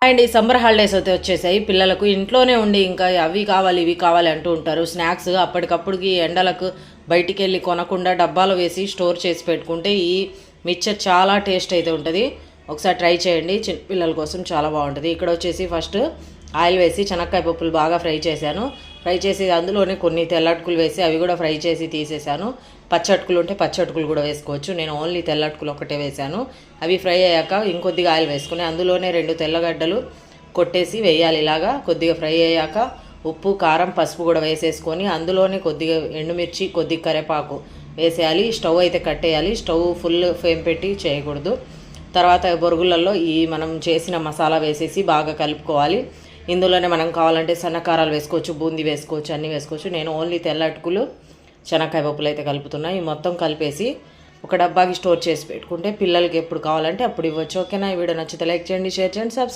And ఈ summer holidays అయితే వచ్చేసాయి. పిల్లలకు ఇంట్లోనే ఉండి ఇంకా అవి కావాలి ఇవి కావాలి అంటూ ఉంటారు. స్నాక్స్ అప్పటికప్పుడుకి ఎండలకు బయటికి వెళ్ళి కొనకుండా డబ్బాలో వేసి స్టోర్ చేసి పెట్టుకుంటే ఈ మిక్చర్ చాలా టేస్ట్ అయితే ఉంటుంది. ఒకసారి ట్రై చేయండి, చిన్న పిల్లల కోసం చాలా బాగుంటుంది. ఇక్కడ వచ్చేసి ఫస్ట్ ఆయిల్ వేసి శనక్కాయ పప్పులు బాగా ఫ్రై చేశాను. ఫ్రై చేసి అందులోనే కొన్ని తెల్లటుకులు వేసి అవి కూడా ఫ్రై చేసి తీసేసాను. పచ్చటుకులు ఉంటే పచ్చటుకులు కూడా వేసుకోవచ్చు. నేను ఓన్లీ తెల్లటుకులు ఒకటే వేశాను. అవి ఫ్రై అయ్యాక ఇంకొద్దిగా ఆయిల్ వేసుకుని అందులోనే 2 తెల్లగడ్డలు కొట్టేసి వేయాలి. ఇలాగా కొద్దిగా ఫ్రై అయ్యాక ఉప్పు కారం పసుపు కూడా వేసేసుకొని అందులోనే కొద్దిగా ఎండుమిర్చి కొద్దిగా కరివేపాకు వేసేయాలి. స్టవ్ అయితే కట్టేయాలి. స్టవ్ ఫుల్ ఫ్లేమ్ పెట్టి చేయకూడదు. తర్వాత బొరుగులలో ఈ మనం చేసిన మసాలా వేసేసి బాగా కలుపుకోవాలి. ఇందులోనే మనం కావాలంటే సన్నకారాలు వేసుకోవచ్చు, బూందీ వేసుకోవచ్చు, అన్నీ వేసుకోవచ్చు. నేను ఓన్లీ తెల్ల అటుకులు శనక్కాయ పప్పులు అయితే కలుపుతున్నాను. ఈ మొత్తం కలిపేసి ఒక డబ్బాకి స్టోర్ చేసి పెట్టుకుంటే పిల్లలకి ఎప్పుడు కావాలంటే అప్పుడు ఇవ్వచ్చు. ఓకేనా? ఈ వీడియో నచ్చితే లైక్ చేయండి, షేర్ చేయండి, సబ్స్క్రైబ్